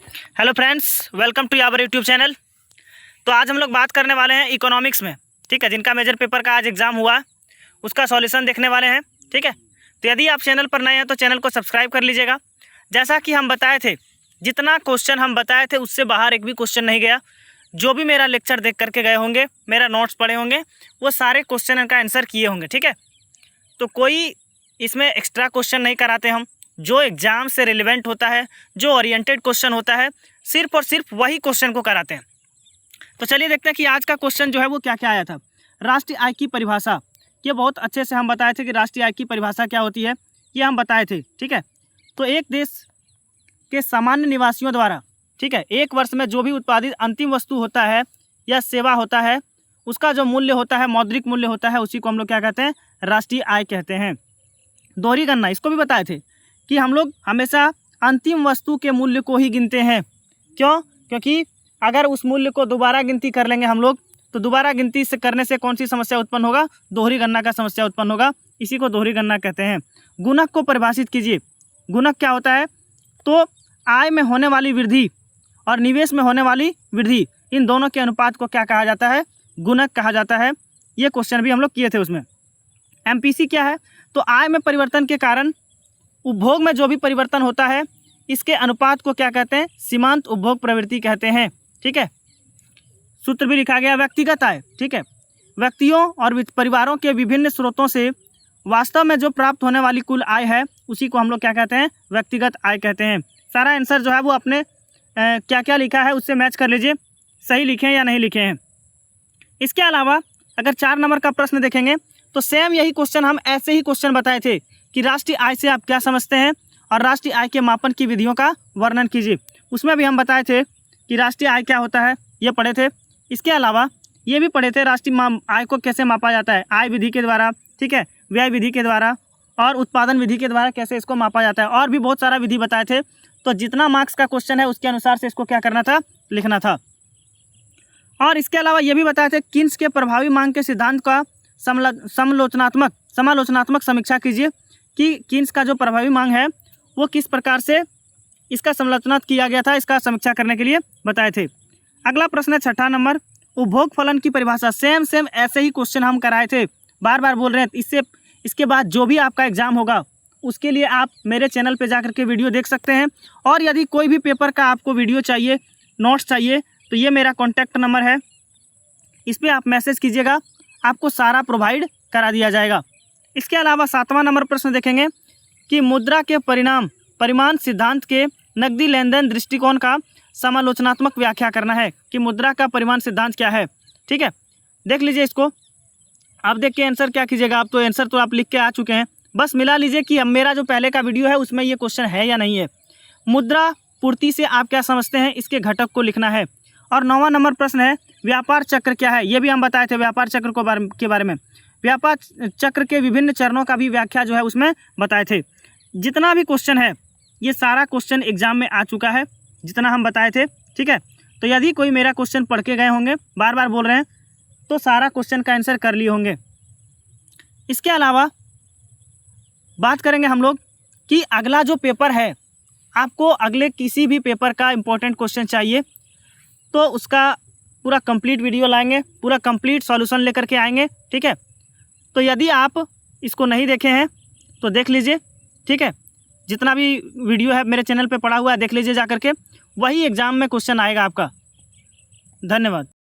Hello friends, welcome to your YouTube channel. तो आज हम लोग बात करने वाले हैं इकोनॉमिक्स में, ठीक है। जिनका मेजर पेपर का आज एग्ज़ाम हुआ उसका सॉल्यूशन देखने वाले हैं, ठीक है। तो यदि आप चैनल पर नए हैं तो चैनल को सब्सक्राइब कर लीजिएगा। जैसा कि हम बताए थे, जितना क्वेश्चन हम बताए थे उससे बाहर एक भी क्वेश्चन नहीं गया। जो भी मेरा लेक्चर देख करके गए होंगे, मेरा नोट्स पढ़े होंगे, वो सारे क्वेश्चन का आंसर किए होंगे, ठीक है। तो कोई इसमें एक्स्ट्रा क्वेश्चन नहीं कराते हम। जो एग्ज़ाम से रिलेवेंट होता है, जो ओरिएंटेड क्वेश्चन होता है, सिर्फ और सिर्फ वही क्वेश्चन को कराते हैं। तो चलिए देखते हैं कि आज का क्वेश्चन जो है वो क्या क्या आया था। राष्ट्रीय आय की परिभाषा, ये बहुत अच्छे से हम बताए थे कि राष्ट्रीय आय की परिभाषा क्या होती है, ये हम बताए थे, ठीक है। तो एक देश के सामान्य निवासियों द्वारा, ठीक है, एक वर्ष में जो भी उत्पादित अंतिम वस्तु होता है या सेवा होता है, उसका जो मूल्य होता है, मौद्रिक मूल्य होता है, उसी को हम लोग क्या कहते हैं, राष्ट्रीय आय कहते हैं। दोहरी गणना, इसको भी बताए थे कि हम लोग हमेशा अंतिम वस्तु के मूल्य को ही गिनते हैं। क्यों? क्योंकि अगर उस मूल्य को दोबारा गिनती कर लेंगे हम लोग, तो दोबारा गिनती से करने से कौन सी समस्या उत्पन्न होगा? दोहरी गणना का समस्या उत्पन्न होगा। इसी को दोहरी गणना कहते हैं। गुणक को परिभाषित कीजिए। गुणक क्या होता है? तो आय में होने वाली वृद्धि और निवेश में होने वाली वृद्धि, इन दोनों के अनुपात को क्या कहा जाता है? गुणक कहा जाता है। ये क्वेश्चन भी हम लोग किए थे उसमें। एमपीसी क्या है? तो आय में परिवर्तन के कारण उपभोग में जो भी परिवर्तन होता है, इसके अनुपात को क्या कहते हैं? सीमांत उपभोग प्रवृत्ति कहते हैं, ठीक है। सूत्र भी लिखा गया। व्यक्तिगत आय, ठीक है, व्यक्तियों और परिवारों के विभिन्न स्रोतों से वास्तव में जो प्राप्त होने वाली कुल आय है, उसी को हम लोग क्या कहते हैं? व्यक्तिगत आय कहते हैं। सारा आंसर जो है वो अपने क्या क्या लिखा है उससे मैच कर लीजिए, सही लिखे हैं या नहीं लिखे हैं। इसके अलावा अगर 4 नंबर का प्रश्न देखेंगे तो सेम यही क्वेश्चन हम ऐसे ही क्वेश्चन बताए थे कि राष्ट्रीय आय से आप क्या समझते हैं और राष्ट्रीय आय के मापन की विधियों का वर्णन कीजिए। उसमें भी हम बताए थे कि राष्ट्रीय आय क्या होता है, ये पढ़े थे। इसके अलावा ये भी पढ़े थे राष्ट्रीय आय को कैसे मापा जाता है, आय विधि के द्वारा, ठीक है, व्यय विधि के द्वारा और उत्पादन विधि के द्वारा कैसे इसको मापा जाता है, और भी बहुत सारा विधि बताए थे। तो जितना मार्क्स का क्वेश्चन है उसके अनुसार से इसको क्या करना था? लिखना था। और इसके अलावा ये भी बताए थे किन्स के प्रभावी मांग के सिद्धांत का समालोचनात्मक समीक्षा कीजिए कि किन्स का जो प्रभावी मांग है वो किस प्रकार से इसका समालोचना किया गया था, इसका समीक्षा करने के लिए बताए थे। अगला प्रश्न है 6ठा नंबर, उपभोग फलन की परिभाषा। सेम ऐसे ही क्वेश्चन हम कराए थे, बार बार बोल रहे हैं। इसके बाद जो भी आपका एग्जाम होगा उसके लिए आप मेरे चैनल पे जाकर के वीडियो देख सकते हैं। और यदि कोई भी पेपर का आपको वीडियो चाहिए, नोट्स चाहिए, तो ये मेरा कॉन्टैक्ट नंबर है, इस पर आप मैसेज कीजिएगा, आपको सारा प्रोवाइड करा दिया जाएगा। इसके अलावा 7वां नंबर प्रश्न देखेंगे कि मुद्रा के परिमाण सिद्धांत के नकदी लेन देन दृष्टिकोण का समालोचनात्मक व्याख्या करना है कि मुद्रा का परिमाण सिद्धांत क्या है, ठीक है। देख लीजिए इसको, आप देख के आंसर क्या कीजिएगा। आप तो आंसर तो आप लिख के आ चुके हैं, बस मिला लीजिए कि अब मेरा जो पहले का वीडियो है उसमें ये क्वेश्चन है या नहीं है। मुद्रा पूर्ति से आप क्या समझते हैं, इसके घटक को लिखना है। और 9वां नंबर प्रश्न है व्यापार चक्र क्या है, ये भी हम बताए थे व्यापार चक्र के बारे में। व्यापार चक्र के विभिन्न चरणों का भी व्याख्या जो है उसमें बताए थे। जितना भी क्वेश्चन है ये सारा क्वेश्चन एग्जाम में आ चुका है, जितना हम बताए थे, ठीक है। तो यदि कोई मेरा क्वेश्चन पढ़ के गए होंगे, बार बार बोल रहे हैं, तो सारा क्वेश्चन का आंसर कर लिए होंगे। इसके अलावा बात करेंगे हम लोग कि अगला जो पेपर है, आपको अगले किसी भी पेपर का इम्पोर्टेंट क्वेश्चन चाहिए तो उसका पूरा कंप्लीट वीडियो लाएंगे, पूरा कंप्लीट सॉल्यूशन लेकर के आएंगे, ठीक है। तो यदि आप इसको नहीं देखे हैं तो देख लीजिए, ठीक है। जितना भी वीडियो है मेरे चैनल पे पड़ा हुआ है देख लीजिए जा करके, वही एग्ज़ाम में क्वेश्चन आएगा आपका। धन्यवाद।